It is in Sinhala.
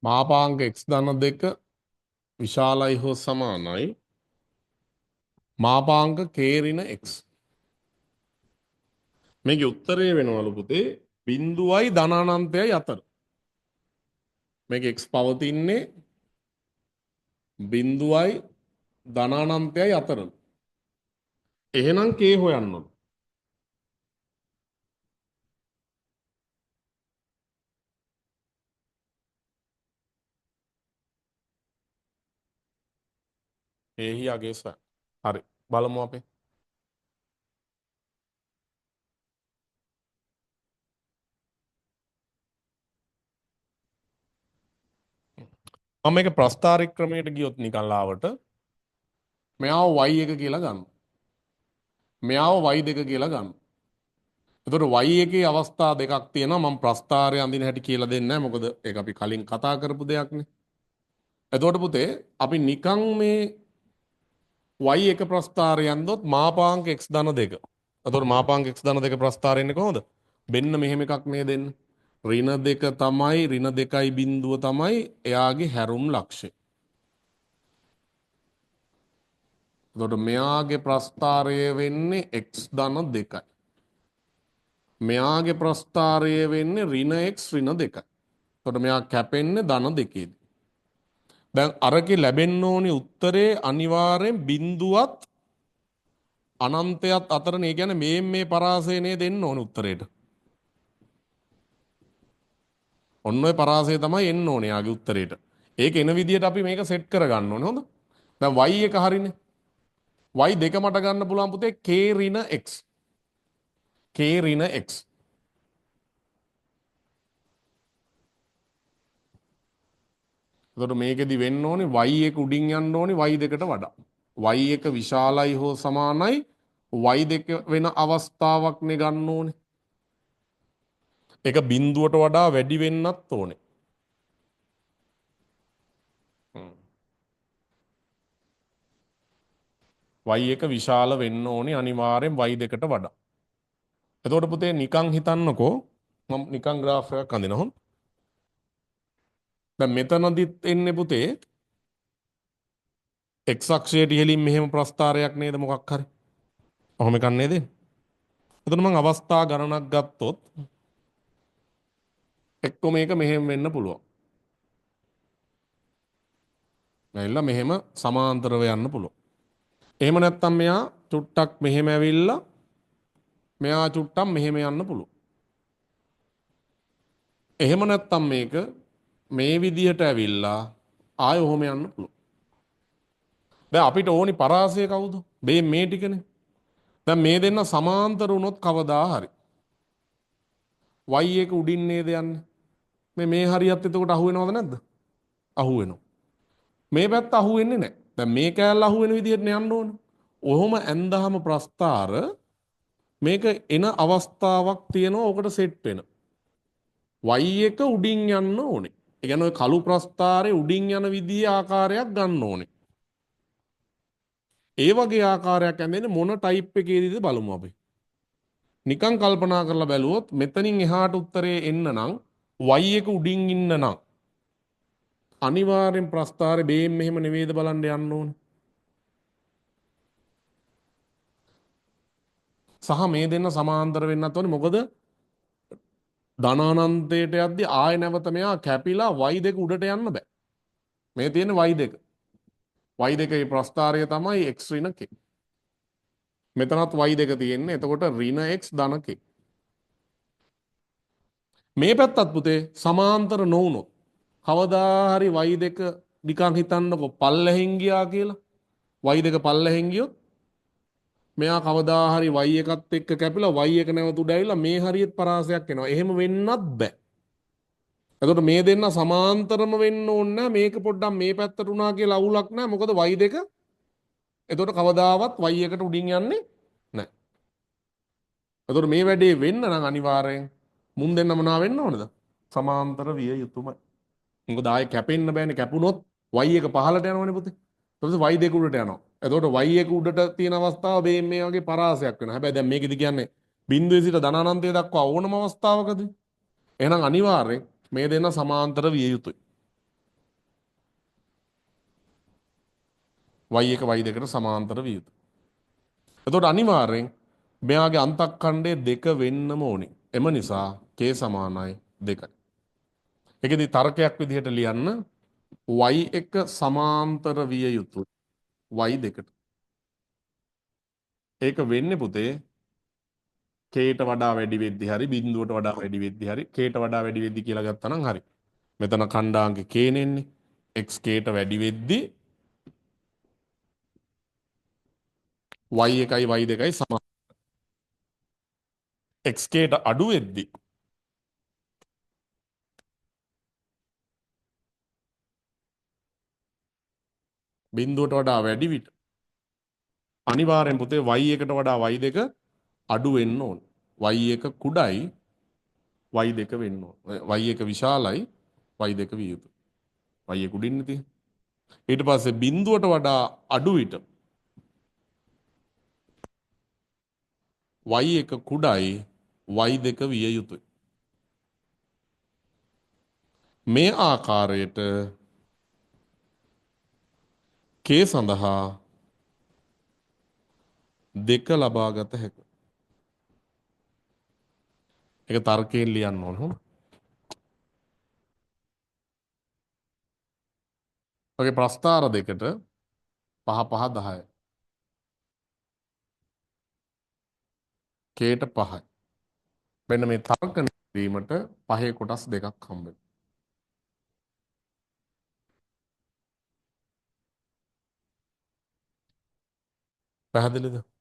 මාපාංක x ධන දෙක විශාලයි හෝ සමානයි මාපාංක k ඍණ x. මේකේ උත්තරය වෙනවලු පුතේ බිඳුවයි ධනානන්තයයි අතර. මේක x පවතින්නේ බිඳුවයි ධනානන්තයයි අතර. එහෙනම් k හොයන්න ඕන. එහි යගේ සර්. හරි. බලමු අපි. මම මේක ප්‍රස්ථාරික ක්‍රමයට ගියොත් නිකන් ලාවට මෙයාව y1 කියලා ගන්න. මෙයාව y2 කියලා ගන්න. එතකොට y1 අවස්ථා දෙකක් තියෙනවා. මම ප්‍රස්ථාරය අඳින හැටි කියලා දෙන්නේ නැහැ. මොකද ඒක අපි කලින් කතා කරපු දෙයක්නේ. එතකොට පුතේ අපි නිකන් මේ y1 ප්‍රස්ථාරය යන්දොත් මාපාංක x ධන 2. එතකොට මාපාංක x ධන 2 ප්‍රස්ථාරය එන්නේ කොහොමද? මෙන්න මෙහෙම එකක් නේද එන්නේ. ඍණ 2 තමයි ඍණ 2යි බිඳුව තමයි එයාගේ හැරුම් ලක්ෂය. එතකොට මෙයාගේ ප්‍රස්ථාරය වෙන්නේ x ධන 2යි. මෙයාගේ ප්‍රස්ථාරය වෙන්නේ ඍණ x ඍණ 2යි. එතකොට මෙයා කැපෙන්නේ ධන 2ේදී. දැන් අරකේ ලැබෙන්න ඕනි උත්තරේ අනිවාර්යෙන් බිඳුවත් අනන්තයත් අතරනේ. ඒ කියන්නේ මේ පරාසය නේද දෙන්න ඕන උත්තරේට. ඔන්න ඔය පරාසය තමයි එන්න ඕනේ යාගේ උත්තරේට. ඒක එන විදිහට අපි මේක සෙට් කරගන්න ඕනේ. හොඳ. දැන් y එක හරිනේ. y දෙක මට ගන්න පුළුවන් පුතේ k ඍණ x. k ඍණ x. එතකොට මේකෙදි වෙන්න ඕනේ y එක උඩින් යන්න ඕනේ y දෙකට වඩා. y එක විශාලයි හෝ සමානයි y දෙක වෙන අවස්ථාවක් නේ ගන්න ඕනේ. ඒක බිඳුවට වඩා වැඩි වෙන්නත් ඕනේ. y එක විශාල වෙන්න ඕනේ අනිවාර්යෙන් y දෙකට වඩා. එතකොට පුතේ නිකන් හිතන්නකෝ මම නිකන් graph එකක් අඳිනවා. දැන් මෙතනදිත් එන්නේ පුතේ x අක්ෂයට ඉහළින් මෙහෙම ප්‍රස්ථාරයක් නේද මොකක් හරි. ඔහොම එකක් නේද? එතකොට මම අවස්ථා ගණනක් ගත්තොත් එක්ක මේක මෙහෙම වෙන්න පුළුවන්. නැilla මෙහෙම සමාන්තරව යන්න පුළුවන්. එහෙම නැත්නම් මෙයා චුට්ටක් මෙහෙම ඇවිල්ලා මෙයා චුට්ටක් මෙහෙම යන්න පුළුවන්. එහෙම නැත්නම් මේක මේ විදිහට ඇවිල්ලා ආය ඔහොම යන්න පුළුවන්. දැන් අපිට ඕනි පරාසය කවුද? මේ ටිකනේ. දැන් මේ දෙන්න සමාන්තර වුණොත් කවදා හරි y එක උඩින් නේද යන්නේ. මේ හරියත් එතකොට අහු වෙනවද නැද්ද? අහු වෙනවා. මේ පැත්ත අහු වෙන්නේ නැහැ. දැන් මේ කෑල්ල අහු වෙන විදිහට යන්න ඕනේ. ඔහොම ඇන්දාම ප්‍රස්ථාර මේක එන අවස්ථාවක් තියෙනවා. ඔකට සෙට් වෙන. y එක උඩින් යන්න ඕනේ. ඒ කියන්නේ ඔය කළු ප්‍රස්ථාරේ උඩින් යන විදිහේ ආකාරයක් ගන්න ඕනේ. ඒ වගේ ආකාරයක් ඇඳෙන්නේ මොන ටයිප් එකේදීද බලමු අපි. නිකන් කල්පනා කරලා බැලුවොත් මෙතනින් එහාට උත්තරේ එන්න නම් y එක උඩින් ඉන්න නම් අනිවාර්යෙන් ප්‍රස්ථාරේ බේම් මෙහෙම නෙවෙයිද බලන්න යන්න ඕනේ. සහ මේ දෙන්න සමාන්තර වෙන්නත් ඕනේ. මොකද ධනානන්තයට යද්දී ආය නැවත මෙයා කැපිලා y දෙක උඩට යන්න බෑ. මේ තියෙන y දෙක. y දෙකේ ප්‍රස්ථාරය තමයි x ඍණ k. මෙතනත් y දෙක තියෙන්නේ. එතකොට ඍණ x ධන k. මේ පැත්තත් පුතේ සමාන්තර නොවුනොත් කවදා හරි y දෙක නිකන් හිතන්නකො පල්ලෙහෙන් ගියා කියලා. y දෙක පල්ලෙහෙන් ගියොත් මෙයා කවදා හරි y එකත් එක්ක කැපිලා y එක නැවත උඩ ඇවිල්ලා මේ හරියට පරාසයක් එනවා. එහෙම වෙන්නත් බෑ. එතකොට මේ දෙන්න සමාන්තරම වෙන්න ඕනේ නැහැ. මේක පොඩ්ඩක් මේ පැත්තට උනා කියලා අවුලක් නැහැ. මොකද y දෙක එතකොට කවදාවත් y එකට උඩින් යන්නේ නැහැ. එතකොට මේ වැඩේ වෙන්න නම් අනිවාර්යෙන් මුන් දෙන්න මොනවා වෙන්න ඕනද? සමාන්තර විය යුතුමයි. මොකද ආයේ කැපෙන්න බෑනේ. කැපුණොත් y එක පහළට යනවනේ පුතේ. ඊට පස්සේ y දෙක උඩට යනවා. එතකොට y එක උඩට තියෙන අවස්ථාව මේ වගේ පරාසයක් වෙනවා. හැබැයි දැන් මේකෙදි කියන්නේ බිඳුවේ සිට ධනානන්තය දක්වා ඕනම අවස්ථාවකදී. එහෙනම් අනිවාර්යෙන් මේ දෙන්න සමාන්තර විය යුතුයි. y එක y දෙකට සමාන්තර විය යුතුයි. එතකොට අනිවාර්යෙන් මෙයාගේ අන්තක්ඛණ්ඩයේ දෙක වෙන්නම ඕනේ. එම නිසා k සමානයි 2යි. ඒකෙදි තර්කයක් විදිහට ලියන්න y එක සමාන්තර විය යුතුයි y දෙකට. ඒක වෙන්නේ පුතේ kට වඩා වැඩි වෙද්දි හරි බිඳුවට වඩා වැඩි වෙද්දි හරි kට වඩා වැඩි වෙද්දි කියලා ගත්තා නම් හරි. මෙතන ඛණ්ඩාංක k නෙන්නේ x kට වැඩි වෙද්දි y එකයි y දෙකයි සමාන. x kට අඩු වෙද්දි බිඳුවට වඩා වැඩි විට අනිවාර්යෙන් පුතේ y එකට වඩා y දෙක අඩු වෙන්න ඕන. y එක කුඩයි y දෙක වෙන්න ඕන. y එක විශාලයි y දෙක විය යුතුයි. y එක උඩින් තියෙන්නේ. ඊට පස්සේ බිඳුවට වඩා අඩු විට y එක කුඩයි y දෙක විය යුතුයි. මේ ආකාරයට k සඳහා දෙක ලබා ගත හැකියි. ඒක තර්කයෙන් ලියන්න ඕන හොඳ. ඔගේ ප්‍රස්ථාර දෙකට 5 5 10යි. kට 5යි. මෙන්න මේ තර්කණය කිරීමට පහේ කොටස් දෙකක් හම්බ වෙනවා. පැහැදිලිද?